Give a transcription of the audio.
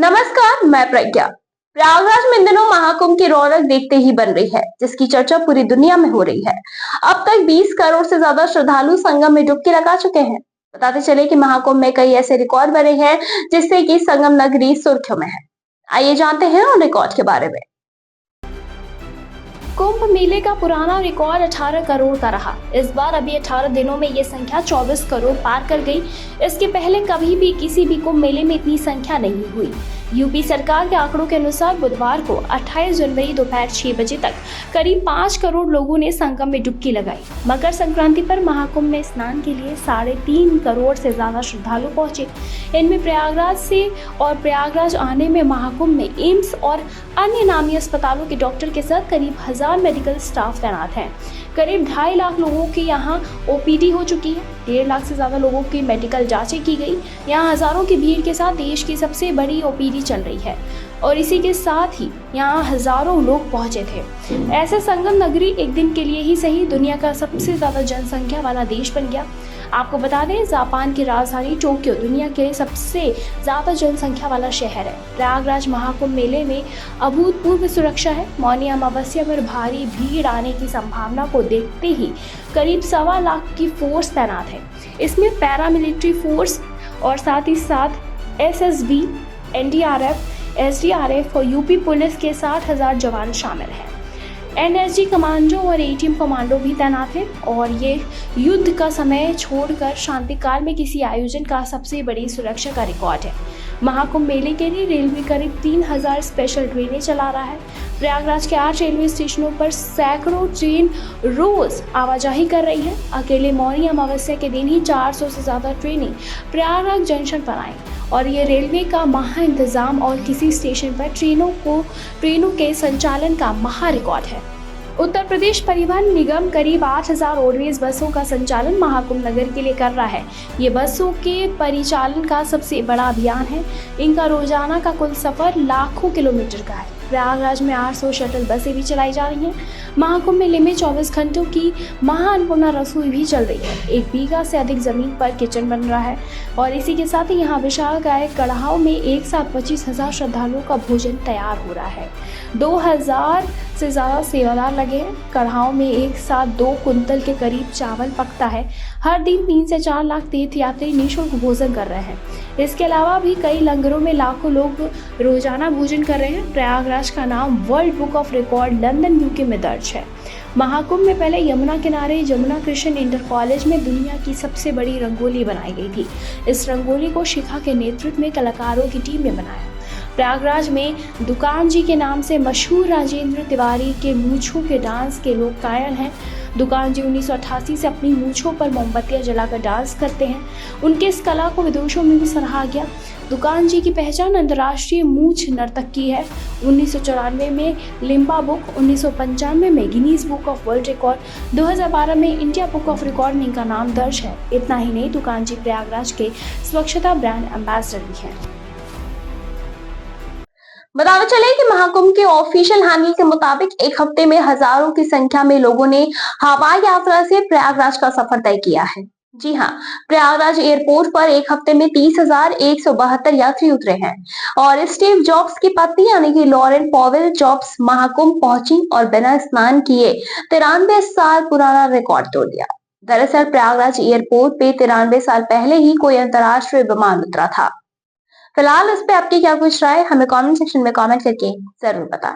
नमस्कार, मैं प्रज्ञा। प्रयागराज में इन दिनों महाकुंभ की रौनक देखते ही बन रही है, जिसकी चर्चा पूरी दुनिया में हो रही है। अब तक 20 करोड़ से ज्यादा श्रद्धालु संगम में डुबकी लगा चुके हैं। बताते चले कि महाकुंभ में कई ऐसे रिकॉर्ड बने हैं, जिससे कि संगम नगरी सुर्खियों में है। आइए जानते हैं उन रिकॉर्ड के बारे में। कुंभ मेले का पुराना रिकॉर्ड 18 करोड़ का रहा। इस बार अभी 18 दिनों में ये संख्या 24 करोड़ पार कर गई। इसके पहले कभी भी किसी भी कुंभ मेले में इतनी संख्या नहीं हुई। यूपी सरकार के आंकड़ों के अनुसार बुधवार को 28 जनवरी दोपहर 6 बजे तक करीब 5 करोड़ लोगों ने संगम में डुबकी लगाई। मकर संक्रांति पर महाकुंभ में स्नान के लिए 3.5 करोड़ से ज्यादा श्रद्धालु पहुंचे। इनमें प्रयागराज से और प्रयागराज आने में महाकुंभ में एम्स और अन्य नामी अस्पतालों के डॉक्टर के साथ करीब 1000 मेडिकल स्टाफ तैनात हैं। करीब 2.5 लाख लोगों की यहाँ ओपीडी हो चुकी है। 1.5 लाख से ज्यादा लोगों की मेडिकल जांचें की गई। यहाँ हजारों की भीड़ के साथ देश की सबसे बड़ी ओपीडी चल रही है और इसी के साथ ही यहाँ हजारों लोग पहुंचे थे। ऐसे संगम नगरी एक दिन के लिए ही सही दुनिया का सबसे ज्यादा जनसंख्या वाला देश बन गया। आपको बता दें, जापान की राजधानी टोक्यो दुनिया के सबसे ज्यादा जनसंख्या वाला शहर है। प्रयागराज महाकुंभ मेले में अभूतपूर्व सुरक्षा है। मौनी अमावस्या पर भारी भीड़ आने की संभावना को देखते ही करीब 1.25 लाख की फोर्स तैनात है। इसमें पैरामिलिट्री फोर्स और साथ ही साथ एसएसबी, एनडीआरएफ, एसडीआरएफ और यूपी पुलिस के 60,000 जवान शामिल हैं। एनएसजी कमांडो और एटीएम कमांडो भी तैनात हैं और ये युद्ध का समय छोड़कर शांतिकाल में किसी आयोजन का सबसे बड़ी सुरक्षा का रिकॉर्ड है। महाकुंभ मेले के लिए रेलवे करीब 3000 स्पेशल ट्रेनें चला रहा है। प्रयागराज के 8 रेलवे स्टेशनों पर सैकड़ों ट्रेन रोज आवाजाही कर रही है। अकेले मौनी अमावस्या के दिन ही 400 से ज्यादा ट्रेनें प्रयागराज जंक्शन पर आई और ये रेलवे का महा इंतजाम और किसी स्टेशन पर ट्रेनों के संचालन का महा रिकॉर्ड है। उत्तर प्रदेश परिवहन निगम करीब 8000 रोडवेज बसों का संचालन महाकुंभ नगर के लिए कर रहा है। ये बसों के परिचालन का सबसे बड़ा अभियान है। इनका रोजाना का कुल सफर लाखों किलोमीटर का है। प्रयागराज में 800 शटल बसें भी चलाई जा रही हैं। महाकुंभ मेले में 24 घंटों की महाअन्नपूर्णा रसोई भी चल रही है। 1 बीघा से अधिक जमीन पर किचन बन रहा है और इसी के साथ ही यहाँ विशालकाय कढ़ाओं में एक साथ 25,000 श्रद्धालुओं का भोजन तैयार हो रहा है। 2000 से ज्यादा सेवादार लगे हैं। कढ़ाओं में एक साथ 2 कुंतल के करीब चावल पकता है। हर दिन 3 से 4 लाख तीर्थयात्री निःशुल्क भोजन कर रहे हैं। इसके अलावा भी कई लंगरों में लाखों लोग रोजाना भोजन कर रहे हैं। प्रयागराज का नाम world book of record London UK में दर्ज है। महाकुंभ में पहले यमुना किनारे जमुना कृष्ण इंटर कॉलेज में दुनिया की सबसे बड़ी रंगोली बनाई गई थी। इस रंगोली को शिखा के नेतृत्व में कलाकारों की टीम ने बनाया। प्रयागराज में दुकान जी के नाम से मशहूर राजेंद्र तिवारी के मूंछों के डांस के लोग कायल हैं। दुकान जी 1988 से अपनी मूंछों पर मोमबत्तियां जलाकर डांस करते हैं। उनके इस कला को विदेशों में भी सराहा गया। दुकान जी की पहचान अंतर्राष्ट्रीय मूंछ नर्तकी है। 1994 में लिम्बा बुक, 1995 में Guinness book of world record, 2012 में इंडिया बुक ऑफ रिकॉर्ड में इनका नाम दर्ज है। इतना ही नहीं, दुकान जी प्रयागराज के स्वच्छता ब्रांड एम्बेसडर भी हैं। बताते चले कि महाकुंभ के ऑफिशियल हैंडल के मुताबिक एक हफ्ते में हजारों की संख्या में लोगों ने हवाई यात्रा से प्रयागराज का सफर तय किया है। जी हाँ, प्रयागराज एयरपोर्ट पर एक हफ्ते में 30,172 यात्री उतरे हैं और स्टीव जॉब्स की पत्नी यानी कि लॉरेन पॉवेल जॉब्स महाकुंभ पहुंची और बिना स्नान किए 93 साल पुराना रिकॉर्ड तोड़ दिया। दरअसल प्रयागराज एयरपोर्ट पे 93 साल पहले ही कोई अंतर्राष्ट्रीय विमान उतरा था। फिलहाल इस पे आपकी क्या कुछ राय, हमें कमेंट सेक्शन में कमेंट करके जरूर बताएं।